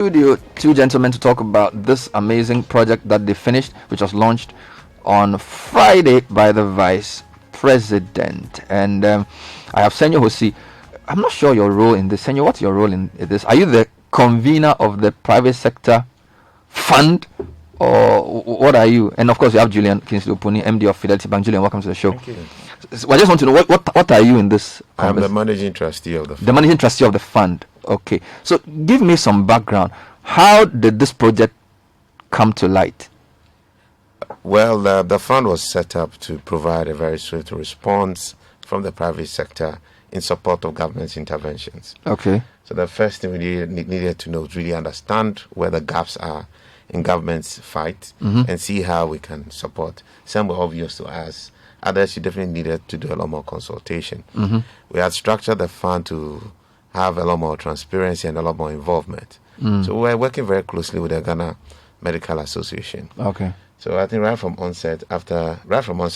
Studio, two gentlemen to talk about this amazing project that they finished, which was launched on Friday by the Vice President. And I have Senyo Hosi. I'm not sure your role in this. Senyo, what's your role in this? Are you the convener of the private sector fund, or what are you? And of course, you have Julian Opuni, MD of Fidelity Bank. Julian, welcome to the show. Thank you. So I just want to know what are you in this? I'm the managing trustee of the fund. The managing trustee of the fund. Okay, so give me some background. How did this project come to light? Well, the fund was set up to provide a very swift response from the private sector in support of government interventions. Okay. So the first thing we needed to know is really understand where the gaps are in government's fight and see how we can support. Some were obvious to us. Others, you definitely needed to do a lot more consultation. We had structured the fund to have a lot more transparency and a lot more involvement. So we're working very closely with the Ghana Medical Association. Okay. So I think right from onset, after launching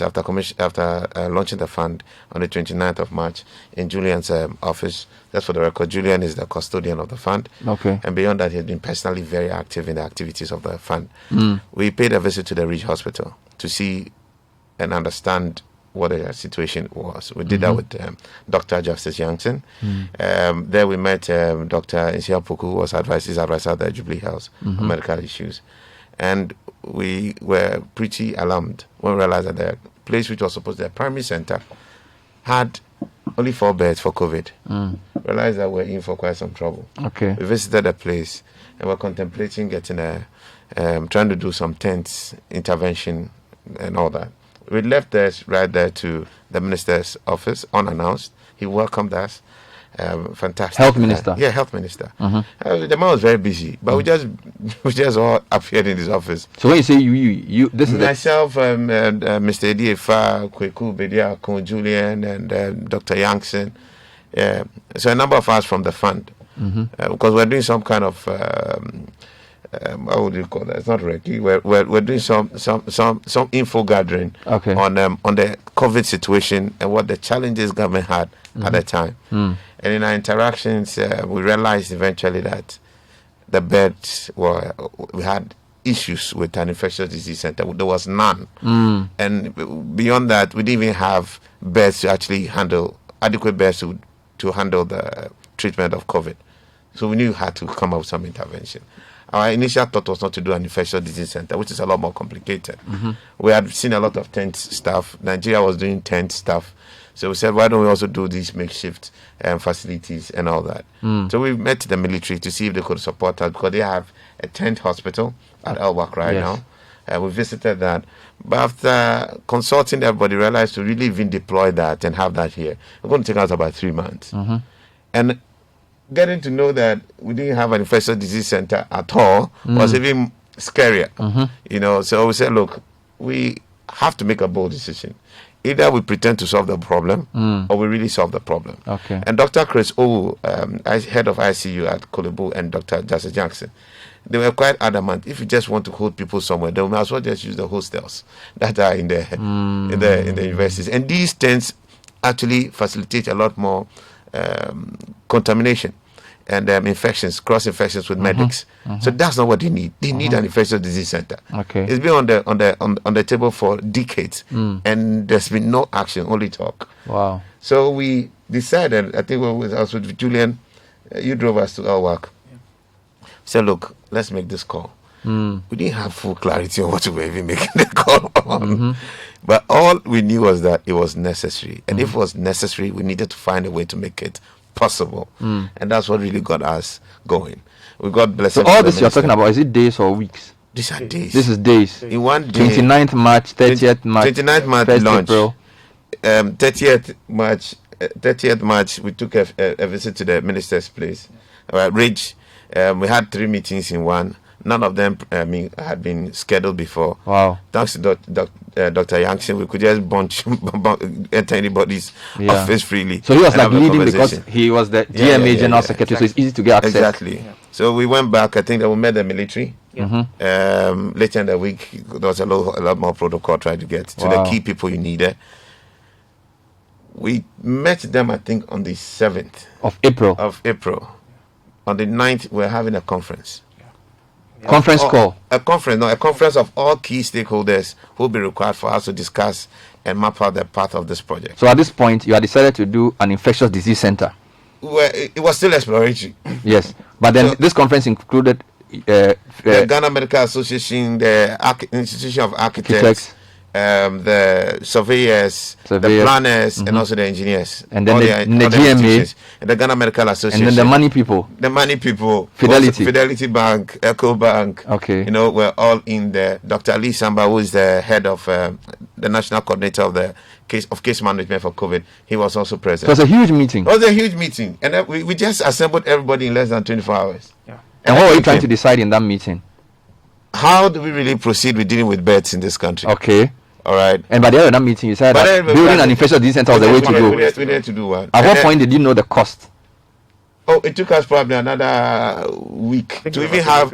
the fund on the 29th of March in Julian's office, that's for the record, Julian is the custodian of the fund. Okay. And beyond that, he's been personally very active in the activities of the fund. We paid a visit to the Ridge Hospital to see and understand what the situation was. We did that with Dr. Justice Youngson. There we met Dr. Insiapuku, who was his advisor at the Jubilee House on medical issues. And we were pretty alarmed when we realized that the place which was supposed to be a primary center had only 4 beds for COVID. Realized that we're in for quite some trouble. Okay. We visited the place and we're contemplating getting trying to do some tent intervention and all that. We left there right there to the minister's office unannounced. He welcomed us. Fantastic. Health minister. Health minister. The man was very busy, but we just all appeared in his office. So when you say you this is myself, Mr. Ediefa, Kweku Bediako, Julian, and Dr. Youngson. So a number of us from the fund, because we're doing some kind of how would you call that? It's not Reiki. We're doing some info gathering on the COVID situation and what the challenges government had at the time. And in our interactions, we realized eventually that the beds we had issues with an infectious disease center. There was none, and beyond that, we didn't even have beds to actually handle adequate beds to handle the treatment of COVID. So we knew we had to come up with some intervention. Our initial thought was not to do an infectious disease center, which is a lot more complicated. We had seen a lot of tent stuff. Nigeria was doing tent stuff. So we said, why don't we also do these makeshift facilities and all that? So we met the military to see if they could support us, because they have a tent hospital at Elwak right now. We visited that. But after consulting everybody, realized to really even deploy that and have that here, it's going to take us about 3 months. And getting to know that we didn't have an infectious disease center at all was even scarier. So we said, look, we have to make a bold decision. Either we pretend to solve the problem or we really solve the problem. Okay. And Dr. Chris O, head of ICU at Kolebu, and Dr. Justice Jackson, they were quite adamant. If you just want to hold people somewhere, then we might as well just use the hostels that are in the universities. And these tents actually facilitate a lot more contamination and infections, cross infections with medics. So that's not what they need. They need an infectious disease center. Okay. It's been on the table for decades, and there's been no action, only talk. Wow. So we decided, I think I was with Julian, you drove us to Elwak. Said, look, let's make this call. We didn't have full clarity on what we were even making the call on. But all we knew was that it was necessary. And if it was necessary, we needed to find a way to make it possible. And that's what really got us going. We got blessed. So all this you're talking about, is it days or weeks? These are days. This is days. In one day. 29th March, 30th March. 29th March 1st launch. April. 30th March, we took a visit to the minister's place. Ridge. We had 3 meetings in one. None of them had been scheduled before. Wow. Thanks to Dr. Youngson, we could just enter anybody's office freely. So he was like leading because he was the GMA General Secretary, so it's easy to get access. Exactly. Yeah. So we went back. I think that we met the military. Later in the week, there was a lot more protocol trying to get to the key people you needed. We met them, I think, on the 7th of April. On the 9th, we're having a conference. Conference call. A conference of all key stakeholders who will be required for us to discuss and map out the path of this project. So at this point, you had decided to do an infectious disease center. Well, it was still exploratory. Yes, but then this conference included the Ghana Medical Association, the Institution of Architects, the surveyors, the planners, and also the engineers, and then the GMA, and the Ghana Medical Association, and then the money people, Fidelity Bank, Eco Bank. Okay, we're all in there. Dr. Ali Samba, who is the head of the national coordinator of the case management for COVID, he was also present. It was a huge meeting. It was a huge meeting, and we just assembled everybody in less than 24 hours. Yeah. And what were you trying to decide in that meeting? How do we really proceed with dealing with birds in this country? Okay. All right. And by the end of that meeting, you said that building an infectious disease center was the way to go. We need to do one. At what point did you know the cost? Oh, it took us probably another week to even have.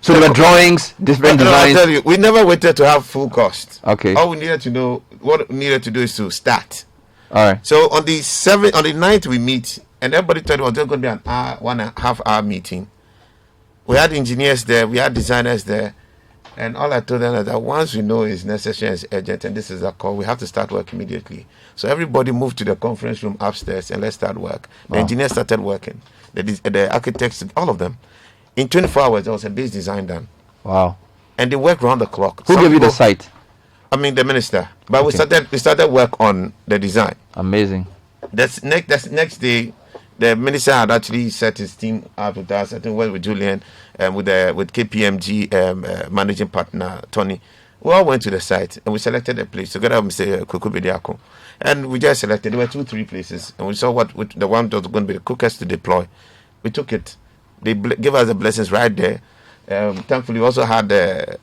So there were drawings, different designs. I'll tell you, we never waited to have full cost. Okay. All we needed to know, what we needed to do is to start. All right. So on the 9th we meet, and everybody thought it was just going to be an hour, 1.5 hour meeting. We had engineers there, we had designers there, and all I told them is that once we know it's necessary and it's urgent, and this is a call, we have to start work immediately. So everybody moved to the conference room upstairs and let's start work. The engineers started working, the architects, all of them. In 24 hours, there was a base design done. Wow. And they worked round the clock. Who gave you the site? I mean, the minister. But we started work on the design. Amazing. That's next day. The minister had actually set his team up with us. I think with Julian and with KPMG managing partner Tony. We all went to the site and we selected a place together with Mr. Kukubediako. And we just selected. There were 2-3 places, and we saw the one that was going to be the quickest to deploy. We took it. They gave us the blessings right there. Thankfully, we also had the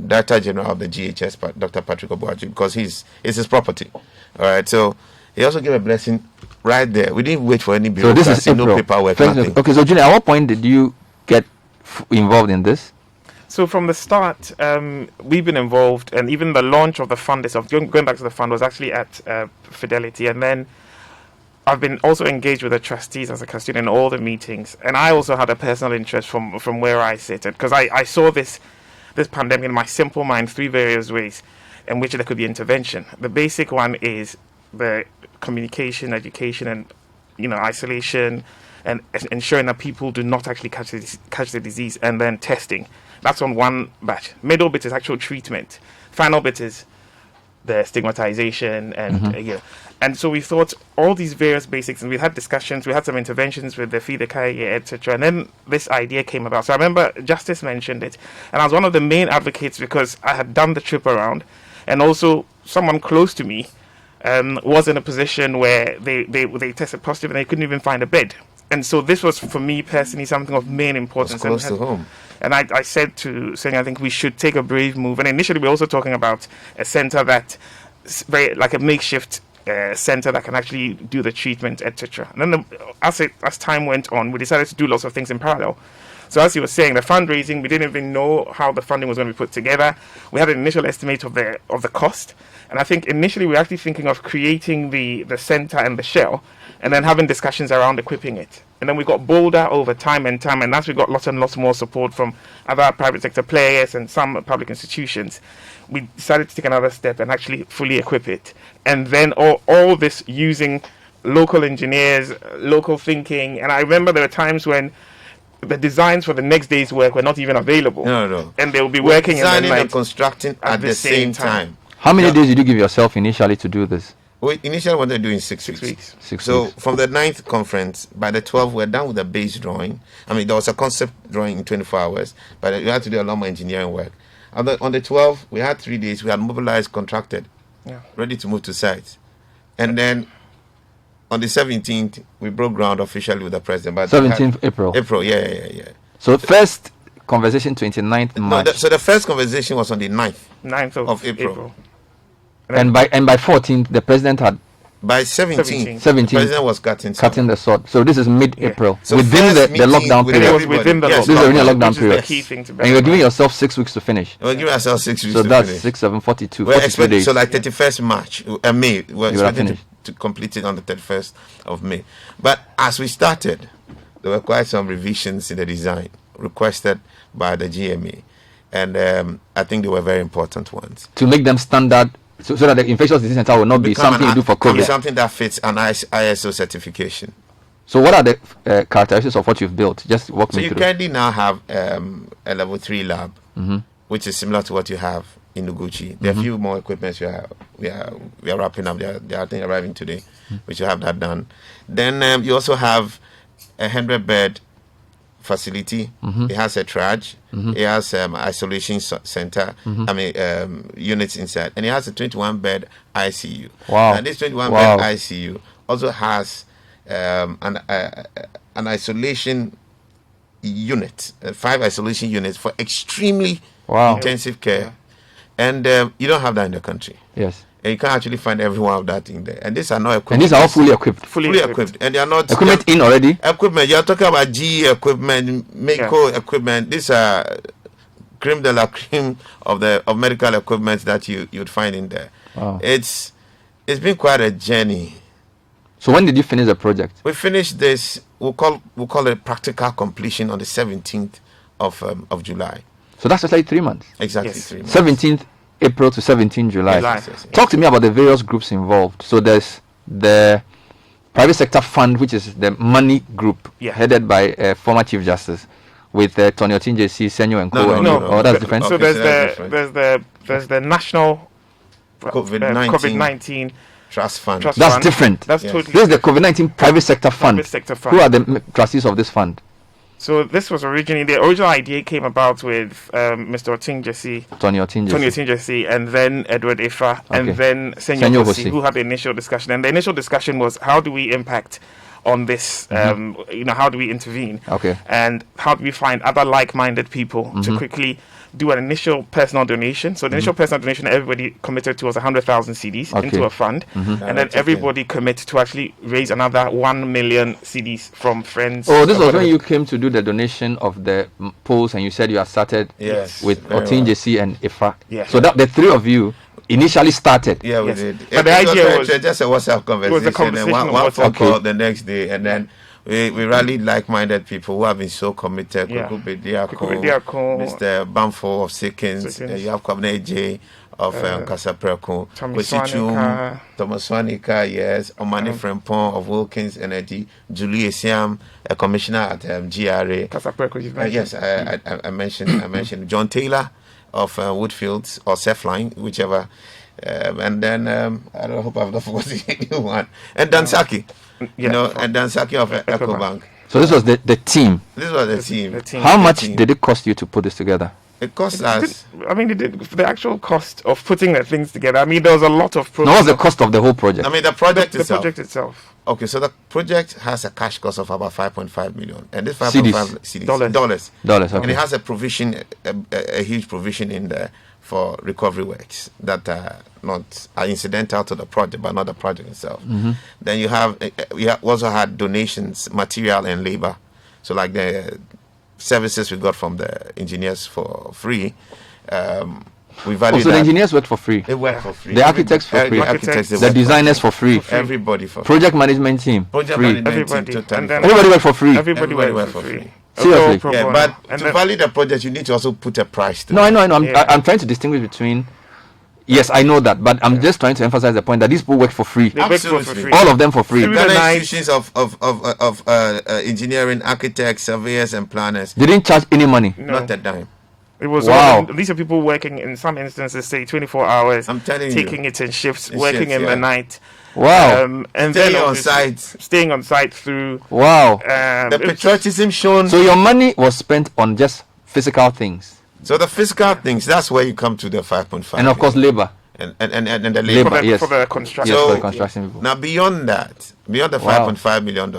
Director General of the GHS, Dr. Patrick Obuaji, because it's his property. All right, so he also gave a blessing right there. We didn't wait for any bureaucracy, so this is no paperwork, nothing. Okay, so Julian, at what point did you get involved in this? So from the start, we've been involved, and even the launch of the fund itself, going back to the fund, was actually at Fidelity, and then I've been also engaged with the trustees as a custodian in all the meetings, and I also had a personal interest from where I sit, because I saw this pandemic in my simple mind 3 various ways in which there could be intervention. The basic one is the communication, education, and isolation, and ensuring that people do not actually catch the disease, and then testing. That's on one batch. Middle bit is actual treatment. Final bit is the stigmatization and and so we thought all these various basics, and we had discussions, we had some interventions with the FIDECAI, etc. And then this idea came about. So I remember Justice mentioned it, and I was one of the main advocates because I had done the trip around, and also someone close to me was in a position where they tested positive and they couldn't even find a bed. And so this was, for me personally, something of main importance. Close to home. And I said to Senyo, I think we should take a brave move. And initially, we were also talking about a center that's very like a makeshift center that can actually do the treatment, etc. And then as time went on, we decided to do lots of things in parallel. So as you were saying, the fundraising, we didn't even know how the funding was going to be put together. We had an initial estimate of the cost. And I think initially we were actually thinking of creating the center and the shell, and then having discussions around equipping it. And then we got bolder over time, and as we got lots and lots more support from other private sector players and some public institutions, we decided to take another step and actually fully equip it. And then all this using local engineers, local thinking. And I remember there were times when the designs for the next day's work were not even available. No. And they will be working designing in the night and constructing at the same time. How many days did you give yourself initially to do this? We initially wanted to do in 6 weeks. 6 So weeks. from the 9th conference, by the 12th, we're done with the base drawing. I mean, there was a concept drawing in 24 hours, but we had to do a lot more engineering work. On the 12th, we had 3 days. We had mobilized, contracted, ready to move to site. And then on the 17th, we broke ground officially with the president. But 17th April. April, yeah. So first conversation 29th March. No, so the first conversation was on the 9th of April. And by 14th, the president had by 17th, 17th, the president was cutting the sword. So this is mid-April, So within the first meeting lockdown with period. everybody. Within the Yes, This is within the which lockdown is the period. key thing to bear And you're in giving mind. yourself 6 weeks to finish. We'll give ourselves 6 weeks So to that's finish. 6, 7, 42, We're 42 expecting, days. so like 31st March, May, we're You are expecting finished. to complete it on the 31st of May. But as we started, there were quite some revisions in the design. requested by the GMA. And I think they were very important ones. To make them standard, so that the infectious disease center will not be Become something you do for can be COVID. something that fits an ISO certification. So what are the characteristics of what you've built? Just walk So me you through. currently now have a level 3 lab, which is similar to what you have in Noguchi. There are a few more equipments we are wrapping up. They are I think arriving today, which you have that done. Then you also have a 100-bed facility. It has a triage. It has isolation center. Units inside, and it has a 21-bed ICU. Wow. And this 21-bed ICU also has an isolation unit, 5 isolation units for extremely intensive care. And you don't have that in the country. Yes. And you can't actually find every one of that in there. And these are not equipped. And these are all fully equipped. Fully equipped. And they are not Equipment in already. Equipment. You're talking about GE equipment, Mako equipment. These are creme de la creme of medical equipment that you'd find in there. Wow. It's been quite a journey. So when did you finish the project? We finished this. We'll call it practical completion on the 17th of July. So that's actually 3 months. Exactly Yes. 3 months. 17th April to 17th July. Yes. Talk to me about the various groups involved. So there's the private sector fund, which is the money group, headed by former Chief Justice, with Tony Otinjesi, Senyo, and Co. No. That's different. So Okay, there's the national COVID-19 Trust Fund. That's different. That's Yes. totally This is the COVID-19 private sector fund. private sector fund. Who are the trustees of this fund? So this was originally, the original idea came about with Mr. Otinjesi, Tony Otinjesi. and then Edward Ifa, and Okay. then Senyo Senyo Hosi. Hosi, who had the initial discussion. And the initial discussion was, how do we impact on this? How do we intervene? Okay. And how do we find other like-minded people to quickly do an initial personal donation? So the initial personal donation everybody committed to was 100,000 CDs into a fund, and then everybody committed to actually raise another 1 million CDs from friends. Oh, this was when you came to do the donation of the polls, and you said you had started Yes, with very Otinjesi and Ifa. Yeah. So that the three of you initially started. Yeah, we Yes. did. But the idea was just a WhatsApp conversation, and conversation one on phone WhatsApp. call the next day, and then we rallied like-minded people who have been so committed. Yeah. Kuku Bediako, Bediako, Mr. Bamfo of Sikins, you have Kwabene J of Kasapreko, Thomas Kwesichum, Swanika. Thomas Swanika, yes, Omani Frempong of Wilkins Energy, Julian Siam, a commissioner at GRA. Kasapreko, you've mentioned. Yes, I mentioned John Taylor of Woodfields or Sefline, whichever. And then I don't hope I've not forgotten anyone. And Dansaki, and Dansaki of EcoBank. So this was the team. This was the team. The team. How much team. did it cost you to put this together? It cost us. The actual cost of putting the things together. I mean, there was a lot of. Now, what's the cost of the whole project? I mean, the project the itself. project itself. Okay, so the project has a cash cost of about 5.5 million, and this 5.5 CDs, Dollars. Dollars, and okay. it has a provision, a huge provision in there for recovery works that are incidental to the project, but not the project itself. Then we also had donations, material and labor. So like the services we got from the engineers for free. We value So the that. engineers worked for free. They work for free. The architects for free. Architects, they The work designers for free. Everybody for free. Project management team Project free. management team Everybody. totally And then- free. Everybody worked for free. Everybody Everybody went went for for free. Seriously? Pro Yeah, bono. but And to then- value the project, you need to also put a price to No, it. I know. Yeah. I'm trying to distinguish between. Yes, I know that, but I'm just trying to emphasize the point that these people work for free. They work for Absolutely. free. All of them for free. Through Ghana the night. institutions of engineering, architects, surveyors, and planners, They didn't charge any money. No. not a dime. It was Wow. all, these are people working in some instances, say 24 hours. I'm telling you. taking it in shifts, In working shifts, in yeah. the night. Wow. And Staying then on obviously site. staying on site through. Wow. The it- patriotism shown. So your money was spent on just physical things, So the physical things, that's where you come to the 5.5. and of course labor. and the Labor, labor. for the, yes. for the construction. Yes, So- for the construction people. Now beyond that, beyond the Wow. $5.5 million,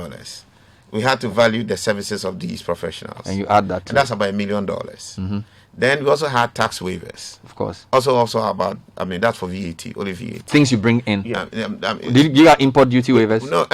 we had to value the services of these professionals, And you add that to and that's it, about $1 million. Then we also had tax waivers. of course. Also about, I mean, that's for VAT, only VAT. Things you bring in. Yeah. Did you got import duty waivers? No,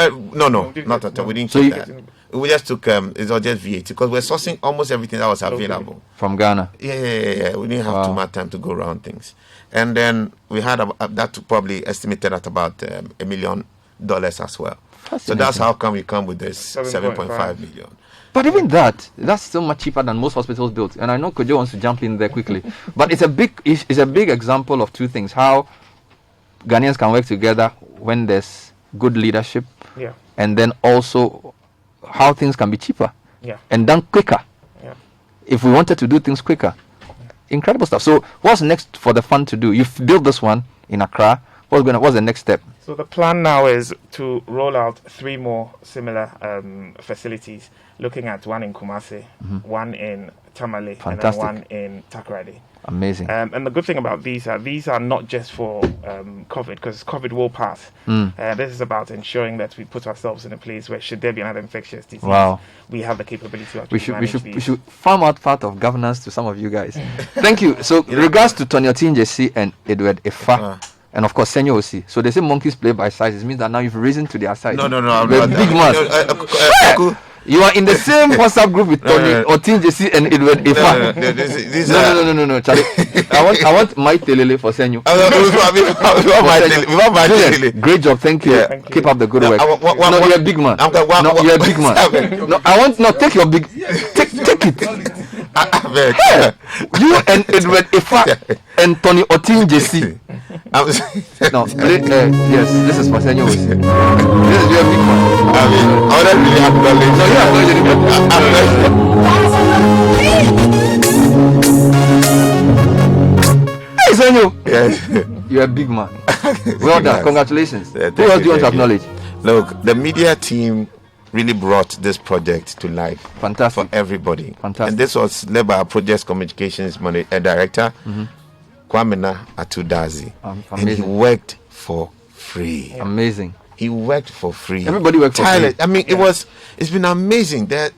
not at all. We didn't So keep you- that. We just took it was just VAT because we're sourcing almost everything that was available. From Ghana. Yeah. We didn't have Wow. too much time to go around things, and then we had that probably estimated at about $1 million as well. So that's how come we come with this 7.5 million. But even that's still much cheaper than most hospitals built. And I know Kojo wants to jump in there quickly. But it's a big example of two things: how Ghanaians can work together when there's good leadership, and then also how things can be cheaper, and done quicker. If we wanted to do things quicker, incredible stuff. So what's next for the fund to do? You've built this one in Accra. What's the next step? So the plan now is to roll out 3 more similar facilities, looking at one in Kumasi, one in Tamale, and then one in Takoradi. Amazing. And the good thing about these are not just for COVID, because COVID will pass. This is about ensuring that we put ourselves in a place where, should there be another infectious disease, we have the capability of we should farm out part of governance to some of you guys. Thank you. So, regards to Tony Otinjesi and Edward Efa, and of course Senyo Hosi. So they say monkeys play by sizes. It means that now you've risen to their size. No. You're a big man. You are in the same WhatsApp group with Tony Otinjesi and Edward Efa. No, Charlie. I want my telele for Senyo. Great job, thank you. Keep up the good work. No, you're a big man. No, you're a big man. No, I want take your big. Take it. You and Edward Efa and Tony Otinjesi. Yes, this is for Senyo. This is your big man. I don't really acknowledge. No, hey, Senyo. Yes. You're a big man. Well done. Congratulations. Who else do you want to acknowledge? Look, the media team really brought this project to life. Fantastic. For everybody. Fantastic. And this was led by our project communications director, Kwamina Atudazi. And he worked for free. Amazing. He worked for free. Everybody worked for free. I mean, it's been amazing. That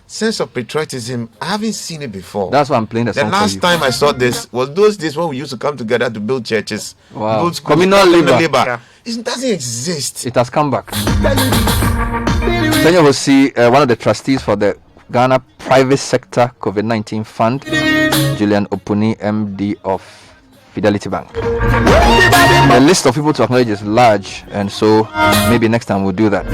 sense of patriotism, I haven't seen it before. That's why I'm playing the song. The last time I saw this was those days when we used to come together to build churches, build schools, communal labor. Yeah. It doesn't exist. It has come back. Senyo Hosi, one of the trustees for the Ghana Private Sector COVID-19 Fund, Julian Opuni, MD of Fidelity Bank. The list of people to acknowledge is large, and so maybe next time we'll do that.